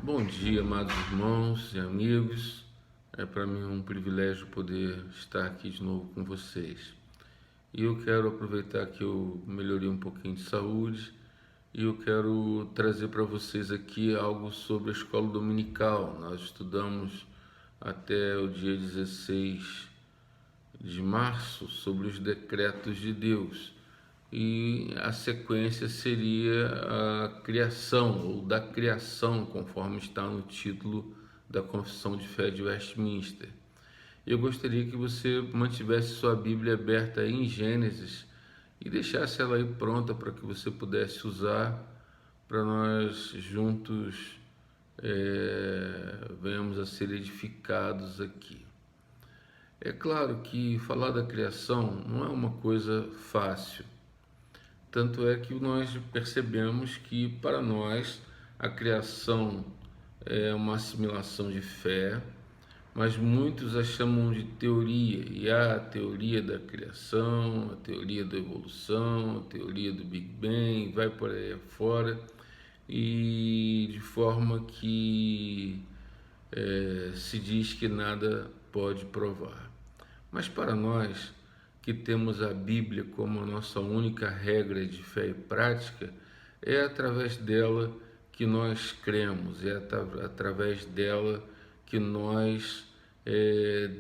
Bom dia, amados irmãos e amigos. É para mim um privilégio poder estar aqui de novo com vocês. E eu quero aproveitar que eu melhorei um pouquinho de saúde e eu quero trazer para vocês aqui algo sobre a escola dominical. Nós estudamos até o dia 16 de março sobre os decretos de Deus. E a sequência seria a criação, ou da criação, conforme está no título da Confissão de Fé de Westminster. Eu gostaria que você mantivesse sua Bíblia aberta aí em Gênesis e deixasse ela aí pronta para que você pudesse usar para nós juntos venhamos a ser edificados aqui. É claro que falar da criação não é uma coisa fácil. Tanto é que nós percebemos que para nós a criação é uma assimilação de fé, mas muitos a chamam de teoria, e há a teoria da criação, a teoria da evolução, a teoria do Big Bang, vai por aí fora, e de forma que se diz que nada pode provar. Mas para nós, que temos a Bíblia como a nossa única regra de fé e prática, é através dela que nós cremos, é através dela que nós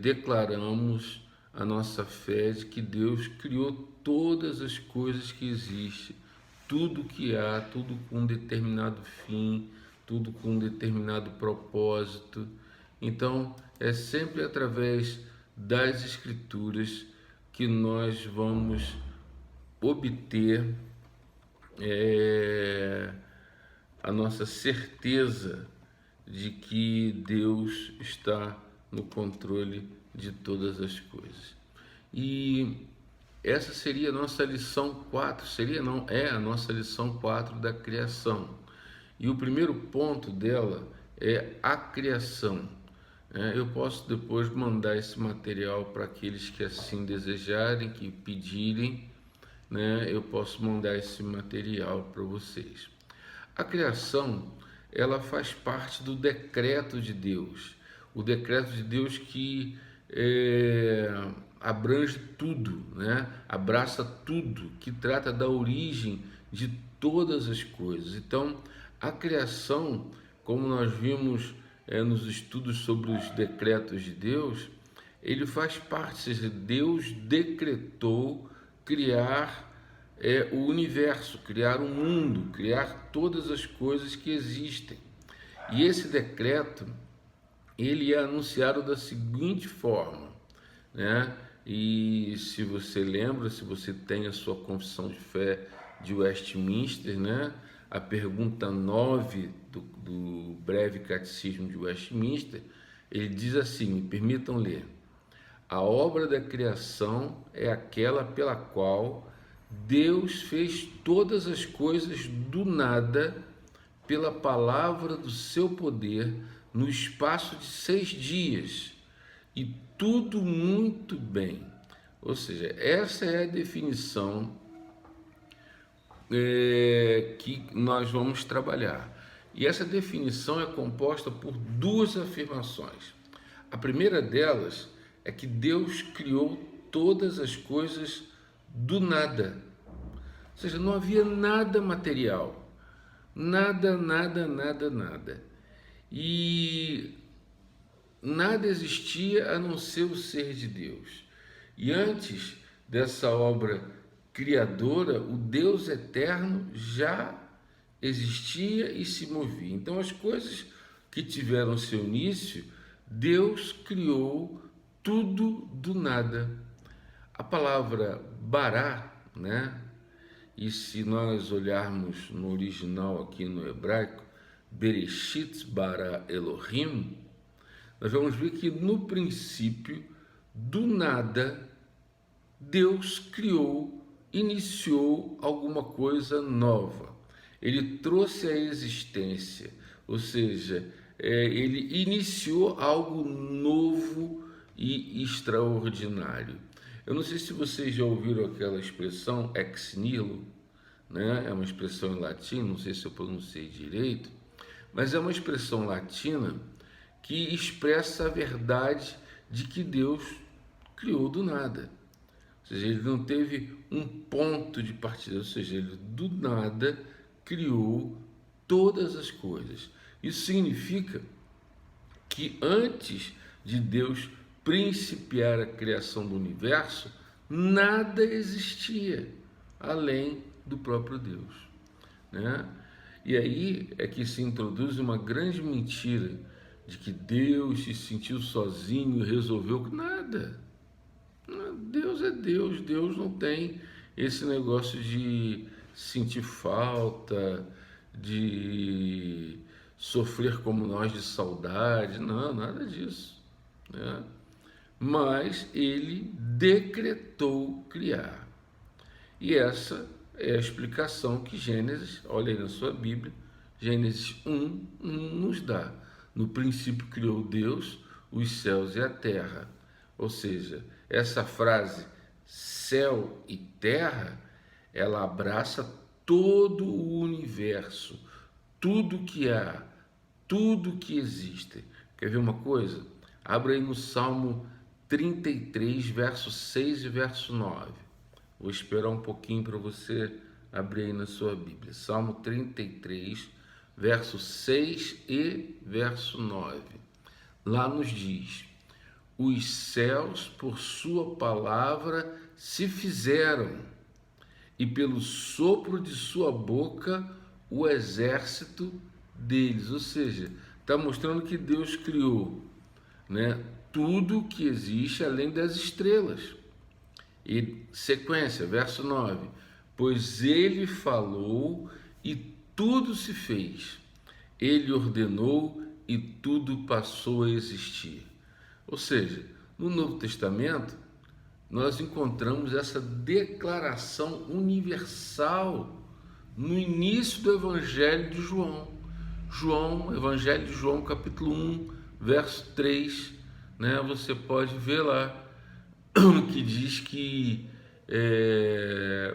declaramos a nossa fé de que Deus criou todas as coisas que existem, tudo que há, tudo com um determinado fim, tudo com um determinado propósito. Então, é sempre através das Escrituras que nós vamos obter a nossa certeza de que Deus está no controle de todas as coisas. E essa seria a nossa lição 4, é a nossa lição 4 da criação. E o primeiro ponto dela é a criação. Eu posso depois mandar esse material para aqueles que assim desejarem, que pedirem, eu posso mandar esse material para vocês. A criação, ela faz parte do decreto de Deus, o decreto de Deus que abrange tudo, abraça tudo, que trata da origem de todas as coisas. Então, a criação, como nós vimos nos estudos sobre os decretos de Deus, ele faz parte, ou seja, Deus decretou criar o universo, criar o mundo, criar todas as coisas que existem. E esse decreto, ele é anunciado da seguinte forma, E se você lembra, se você tem a sua confissão de fé de Westminster, a pergunta 9 do breve catecismo de Westminster, ele diz assim, me permitam ler: a obra da criação é aquela pela qual Deus fez todas as coisas do nada pela palavra do seu poder no espaço de 6 dias, e tudo muito bem. Ou seja, essa é a definição que nós vamos trabalhar. E essa definição é composta por duas afirmações. A primeira delas é que Deus criou todas as coisas do nada. Ou seja, não havia nada material. Nada. E nada existia a não ser o ser de Deus. E antes dessa obra criadora, o Deus eterno já existia e se movia. Então, as coisas que tiveram seu início, Deus criou tudo do nada. A palavra bará, E se nós olharmos no original aqui no hebraico, Bereshit bara Elohim, nós vamos ver que no princípio, do nada, Deus criou, iniciou alguma coisa nova. Ele trouxe a existência, ou seja, ele iniciou algo novo e extraordinário. Eu não sei se vocês já ouviram aquela expressão ex nihilo, É uma expressão em latim, não sei se eu pronunciei direito, mas é uma expressão latina que expressa a verdade de que Deus criou do nada. Ou seja, ele não teve um ponto de partida, ou seja, ele do nada criou todas as coisas. Isso significa que antes de Deus principiar a criação do universo, nada existia além do próprio Deus, né? E aí é que se introduz uma grande mentira de que Deus se sentiu sozinho e resolveu nada. Deus é Deus, Deus não tem esse negócio de sentir falta, de sofrer como nós de saudade, não, nada disso, né? Mas ele decretou criar. E essa é a explicação que Gênesis, olha aí na sua Bíblia, Gênesis 1 nos dá. No princípio criou Deus os céus e a terra. Ou seja, essa frase céu e terra, ela abraça todo o universo, tudo que há, tudo que existe. Quer ver uma coisa? Abra aí no Salmo 33, verso 6 e verso 9. Vou esperar um pouquinho para você abrir aí na sua Bíblia. Salmo 33, verso 6 e verso 9. Lá nos diz: os céus por sua palavra se fizeram, e pelo sopro de sua boca o exército deles. Ou seja, está mostrando que Deus criou, né, tudo que existe além das estrelas. E sequência, verso 9: pois ele falou e tudo se fez, ele ordenou e tudo passou a existir. Ou seja, no Novo Testamento, nós encontramos essa declaração universal no início do Evangelho de João. Evangelho de João, capítulo 1, verso 3, né? Você pode ver lá que diz que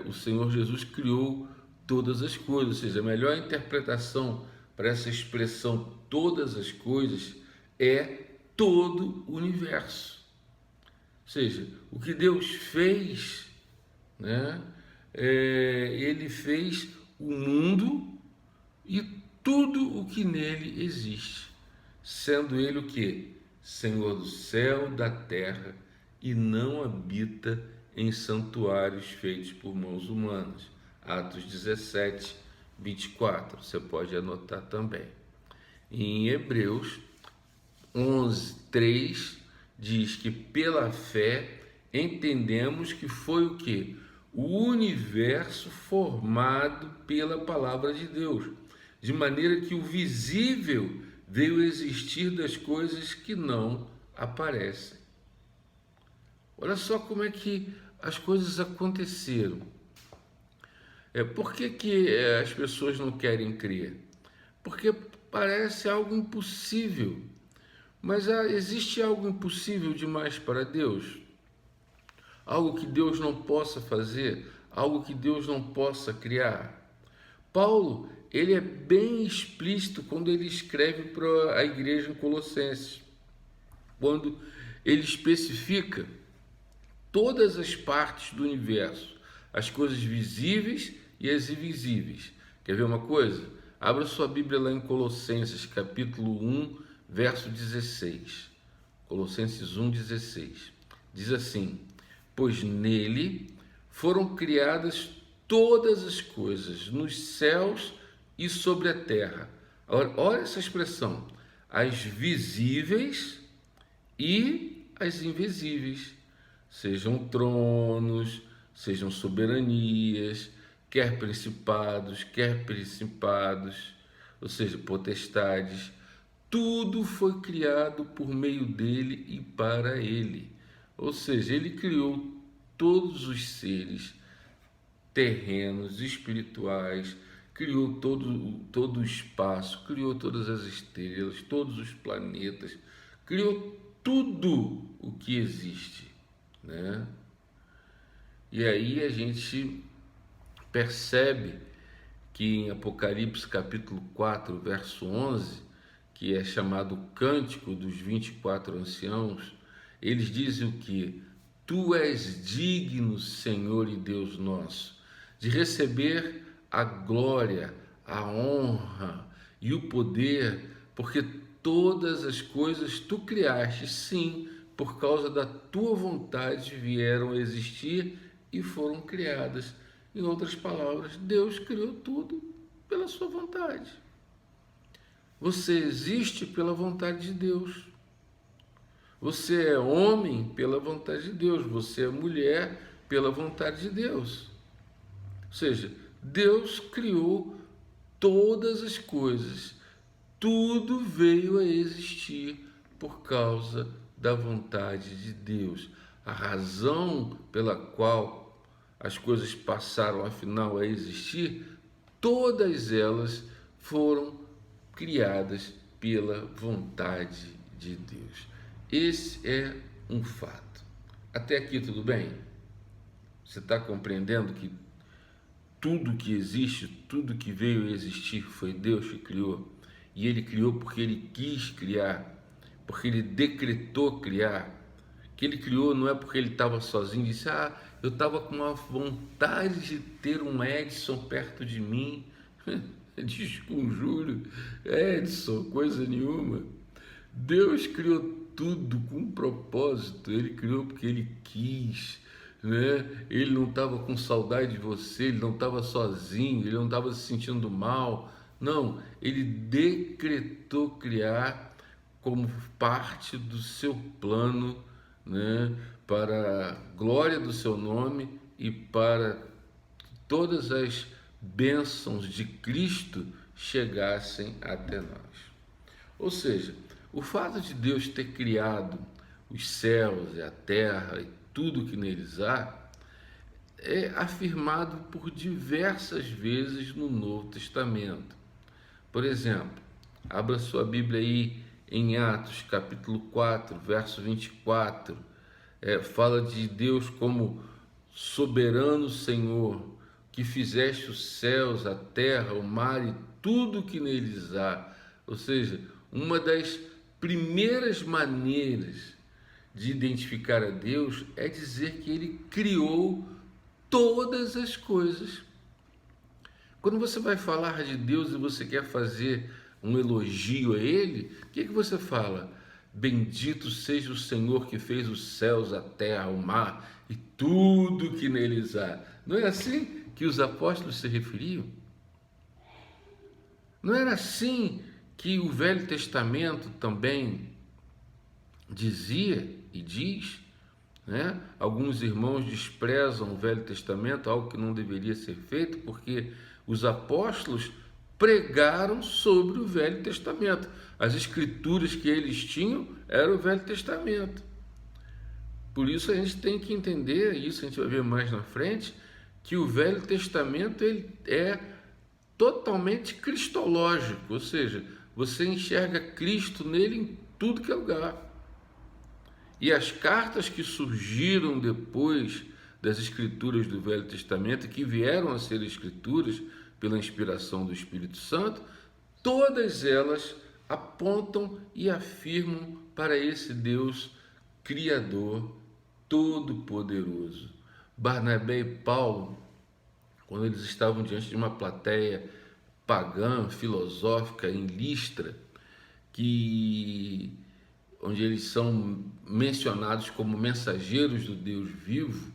o Senhor Jesus criou todas as coisas. Ou seja, a melhor interpretação para essa expressão todas as coisas é todo o universo. Ou seja, o que Deus fez, né? Ele fez o mundo e tudo o que nele existe, sendo ele o que? Senhor do céu, da terra, e não habita em santuários feitos por mãos humanas. Atos 17, 24. Você pode anotar também. Em Hebreus 11, 3 diz que pela fé entendemos que foi o que? O universo formado pela palavra de Deus, de maneira que o visível veio existir das coisas que não aparecem. Olha só como é que as coisas aconteceram. Por que as pessoas não querem crer? Porque parece algo impossível. Mas existe algo impossível demais para Deus? Algo que Deus não possa fazer? Algo que Deus não possa criar? Paulo, ele é bem explícito quando ele escreve para a igreja em Colossenses, quando ele especifica todas as partes do universo, as coisas visíveis e as invisíveis. Quer ver uma coisa? Abra sua Bíblia lá em Colossenses, capítulo 1, verso 16. Colossenses 1, 16. Diz assim: pois nele foram criadas todas as coisas, nos céus e sobre a terra. Olha essa expressão: as visíveis e as invisíveis, sejam tronos, sejam soberanias, quer principados, ou seja, potestades. Tudo foi criado por meio dele e para ele. Ou seja, ele criou todos os seres terrenos, espirituais, criou todo o espaço, criou todas as estrelas, todos os planetas, criou tudo o que existe, né? E aí a gente percebe que em Apocalipse capítulo 4, verso 11, que é chamado Cântico dos 24 anciãos, eles dizem o que? Tu és digno, Senhor e Deus nosso, de receber a glória, a honra e o poder, porque todas as coisas tu criaste, sim, por causa da tua vontade vieram a existir e foram criadas. Em outras palavras, Deus criou tudo pela sua vontade. Você existe pela vontade de Deus. Você é homem pela vontade de Deus. Você é mulher pela vontade de Deus. Ou seja, Deus criou todas as coisas. Tudo veio a existir por causa da vontade de Deus. A razão pela qual as coisas passaram afinal a existir, todas elas foram criadas pela vontade de Deus. Esse é um fato. Até aqui tudo bem? Você está compreendendo que tudo que existe, tudo que veio a existir foi Deus que criou? E Ele criou porque Ele quis criar, porque Ele decretou criar. Que Ele criou não é porque Ele estava sozinho e disse, eu estava com uma vontade de ter um Edson perto de mim. Desconjuro, Edson, coisa nenhuma. Deus criou tudo com um propósito. Ele criou porque Ele quis, né? Ele não estava com saudade de você, Ele não estava sozinho, Ele não estava se sentindo mal. Não, Ele decretou criar como parte do seu plano, né? Para a glória do seu nome e para todas as bênçãos de Cristo chegassem até nós. Ou seja, o fato de Deus ter criado os céus e a terra e tudo que neles há é afirmado por diversas vezes no Novo Testamento. Por exemplo, abra sua Bíblia aí em Atos capítulo 4, verso 24, fala de Deus como soberano Senhor, que fizeste os céus, a terra, o mar e tudo que neles há. Ou seja, uma das primeiras maneiras de identificar a Deus é dizer que Ele criou todas as coisas. Quando você vai falar de Deus e você quer fazer um elogio a Ele, o que você fala? Bendito seja o Senhor que fez os céus, a terra, o mar e tudo que neles há. Não é assim que os apóstolos se referiam? Não era assim que o Velho Testamento também dizia e diz, né? Alguns irmãos desprezam o Velho Testamento, algo que não deveria ser feito, porque os apóstolos pregaram sobre o Velho Testamento. As escrituras que eles tinham era o Velho Testamento. Por isso a gente tem que entender, isso a gente vai ver mais na frente, que o Velho Testamento ele é totalmente cristológico, ou seja, você enxerga Cristo nele em tudo que é lugar. E as cartas que surgiram depois das escrituras do Velho Testamento, que vieram a ser escrituras pela inspiração do Espírito Santo, todas elas apontam e afirmam para esse Deus Criador Todo-Poderoso. Barnabé e Paulo, quando eles estavam diante de uma plateia pagã, filosófica, em Listra, onde eles são mencionados como mensageiros do Deus vivo,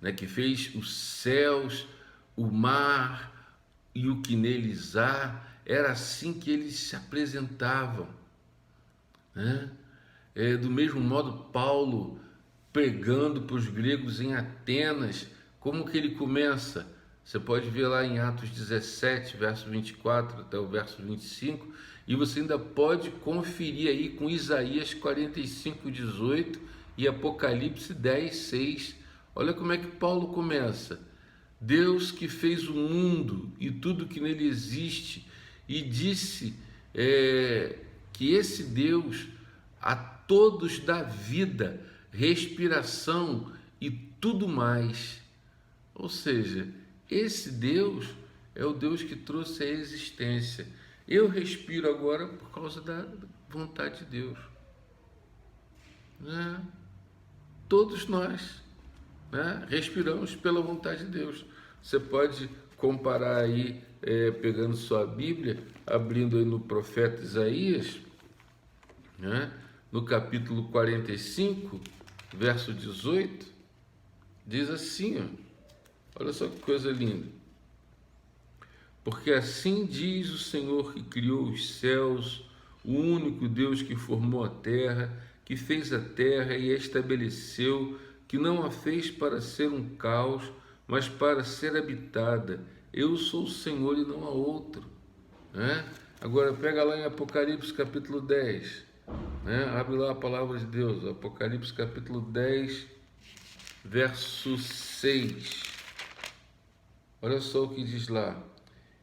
né, que fez os céus, o mar e o que neles há, era assim que eles se apresentavam, né? Do mesmo modo, Paulo, pregando para os gregos em Atenas, como que ele começa? Você pode ver lá em Atos 17, verso 24 até o verso 25, e você ainda pode conferir aí com Isaías 45, 18 e Apocalipse 10, 6. Olha como é que Paulo começa. Deus que fez o mundo e tudo que nele existe, e disse que esse Deus a todos dá vida, respiração e tudo mais. Ou seja, esse Deus é o Deus que trouxe a existência. Eu respiro agora por causa da vontade de Deus. Né? Todos nós, né, respiramos pela vontade de Deus. Você pode comparar aí, pegando sua Bíblia, abrindo aí no profeta Isaías, né, no capítulo 45, verso 18, diz assim, ó, olha só que coisa linda. Porque assim diz o Senhor que criou os céus, o único Deus que formou a terra, que fez a terra e a estabeleceu, que não a fez para ser um caos, mas para ser habitada. Eu sou o Senhor e não há outro. Né? Agora pega lá em Apocalipse capítulo 10. Né? Abre lá a palavra de Deus, Apocalipse capítulo 10, verso 6. Olha só o que diz lá.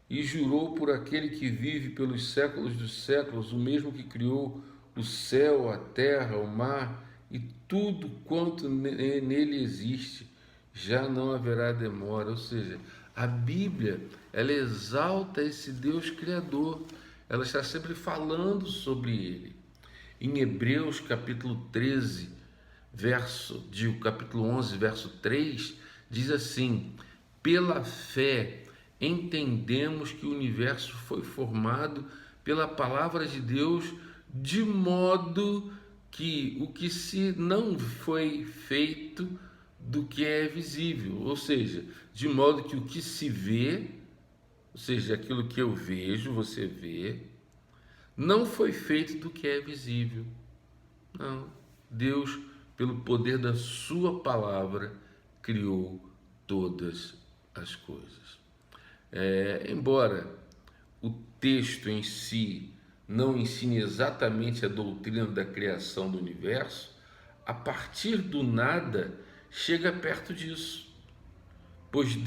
E jurou por aquele que vive pelos séculos dos séculos, o mesmo que criou o céu, a terra, o mar e tudo quanto nele existe, já não haverá demora. Ou seja, a Bíblia, ela exalta esse Deus Criador, ela está sempre falando sobre ele. Em Hebreus capítulo 13, capítulo 11, verso 3, diz assim: pela fé entendemos que o universo foi formado pela palavra de Deus, de modo que o que se não foi feito do que é visível, ou seja, de modo que o que se vê, ou seja, aquilo que eu vejo, você vê, não foi feito do que é visível. Não, Deus, pelo poder da sua palavra, criou todas as coisas. Embora o texto em si não ensine exatamente a doutrina da criação do universo, a partir do nada chega perto disso, pois o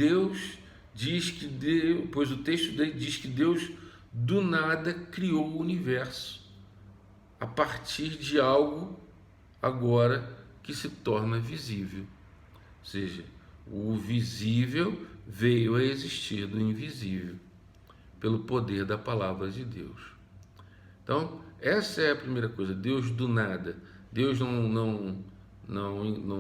texto diz que Deus do nada criou o universo, a partir de algo agora que se torna visível. Ou seja, o visível veio a existir do invisível, pelo poder da palavra de Deus. Então, essa é a primeira coisa, Deus do nada. Deus não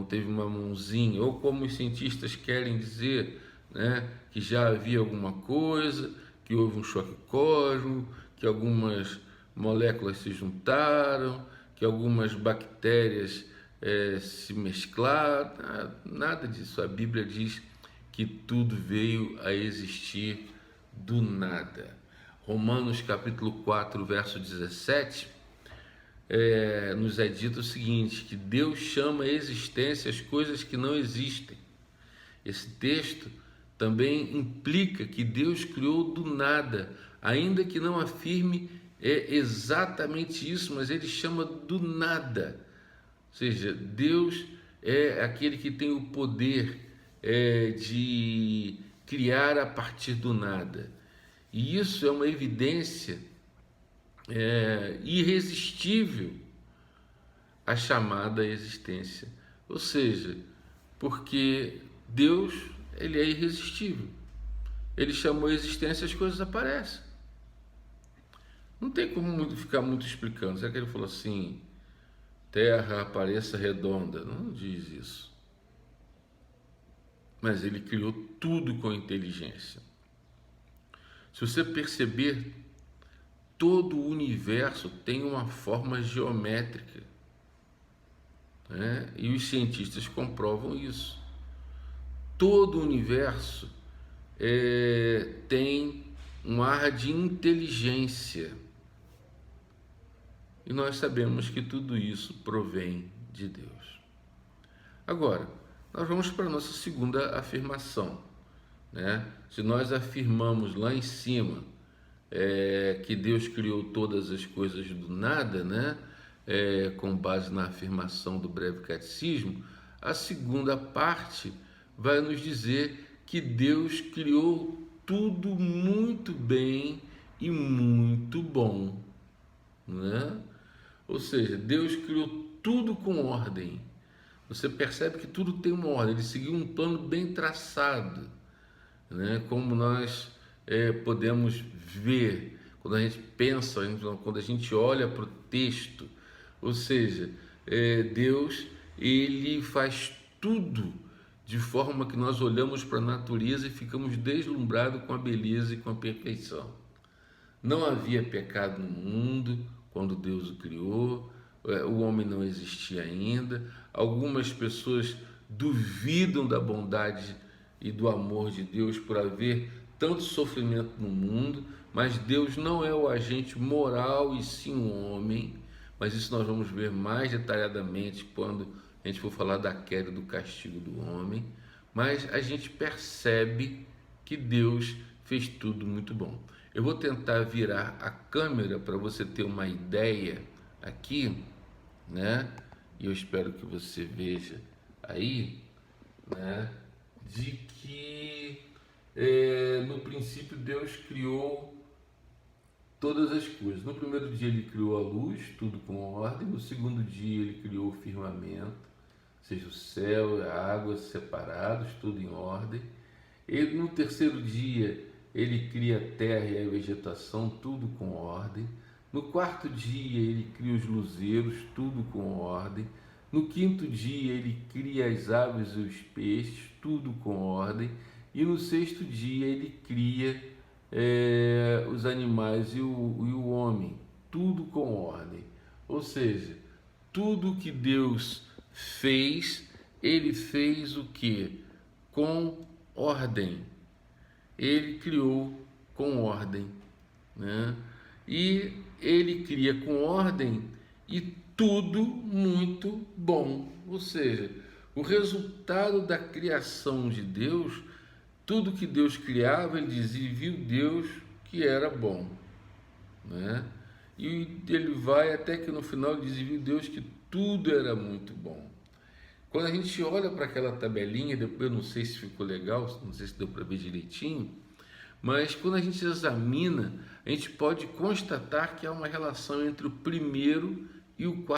teve uma mãozinha, ou como os cientistas querem dizer, né, que já havia alguma coisa, que houve um choque cósmico, que algumas moléculas se juntaram, que algumas bactérias se mesclaram. Nada disso. A Bíblia diz que tudo veio a existir do nada. Romanos capítulo 4, verso 17, nos é dito o seguinte, que Deus chama a existência as coisas que não existem. Esse texto também implica que Deus criou do nada, ainda que não afirme exatamente isso, mas ele chama do nada. Ou seja, Deus é aquele que tem o poder de criar a partir do nada. E isso é uma evidência irresistível à chamada existência. Ou seja, porque Deus, ele é irresistível. Ele chamou a existência, as coisas aparecem. Não tem como ficar muito explicando. Será que ele falou assim, terra apareça redonda? Não diz isso. Mas ele criou tudo com inteligência. Se você perceber, todo o universo tem uma forma geométrica, né? E os cientistas comprovam isso. Todo o universo tem um ar de inteligência. E nós sabemos que tudo isso provém de Deus. Agora, nós vamos para a nossa segunda afirmação, né? Se nós afirmamos lá em cima que Deus criou todas as coisas do nada, né? Com base na afirmação do breve catecismo, a segunda parte vai nos dizer que Deus criou tudo muito bem e muito bom, né? Ou seja, Deus criou tudo com ordem. Você percebe que tudo tem uma ordem, ele seguiu um plano bem traçado, né? Como nós podemos ver, quando a gente pensa, quando a gente olha para o texto, ou seja, Deus, ele faz tudo de forma que nós olhamos para a natureza e ficamos deslumbrados com a beleza e com a perfeição. Não havia pecado no mundo quando Deus o criou, o homem não existia ainda. Algumas pessoas duvidam da bondade e do amor de Deus por haver tanto sofrimento no mundo, mas Deus não é o agente moral e sim o homem. Mas isso nós vamos ver mais detalhadamente quando a gente for falar da queda e do castigo do homem. Mas a gente percebe que Deus fez tudo muito bom. Eu vou tentar virar a câmera para você ter uma ideia aqui, né? E eu espero que você veja aí, né? De que no princípio Deus criou todas as coisas. No primeiro dia ele criou a luz, tudo com ordem. No segundo dia ele criou o firmamento, ou seja, o céu e a água separados, tudo em ordem. E no terceiro dia ele cria a terra e a vegetação, tudo com ordem. No quarto dia ele cria os luzeiros, tudo com ordem. No quinto dia ele cria as aves e os peixes, tudo com ordem. E no sexto dia ele cria os animais e o homem, tudo com ordem. Ou seja, tudo que Deus fez, ele fez o que? Com ordem. Ele criou com ordem, né? E ele cria com ordem e tudo muito bom. Ou seja, o resultado da criação de Deus, tudo que Deus criava, ele dizia, viu Deus que era bom, né? E ele vai até que no final ele diz, viu Deus que tudo era muito bom. Quando a gente olha para aquela tabelinha, depois eu não sei se ficou legal, não sei se deu para ver direitinho, mas quando a gente examina, a gente pode constatar que há uma relação entre o primeiro e o quarto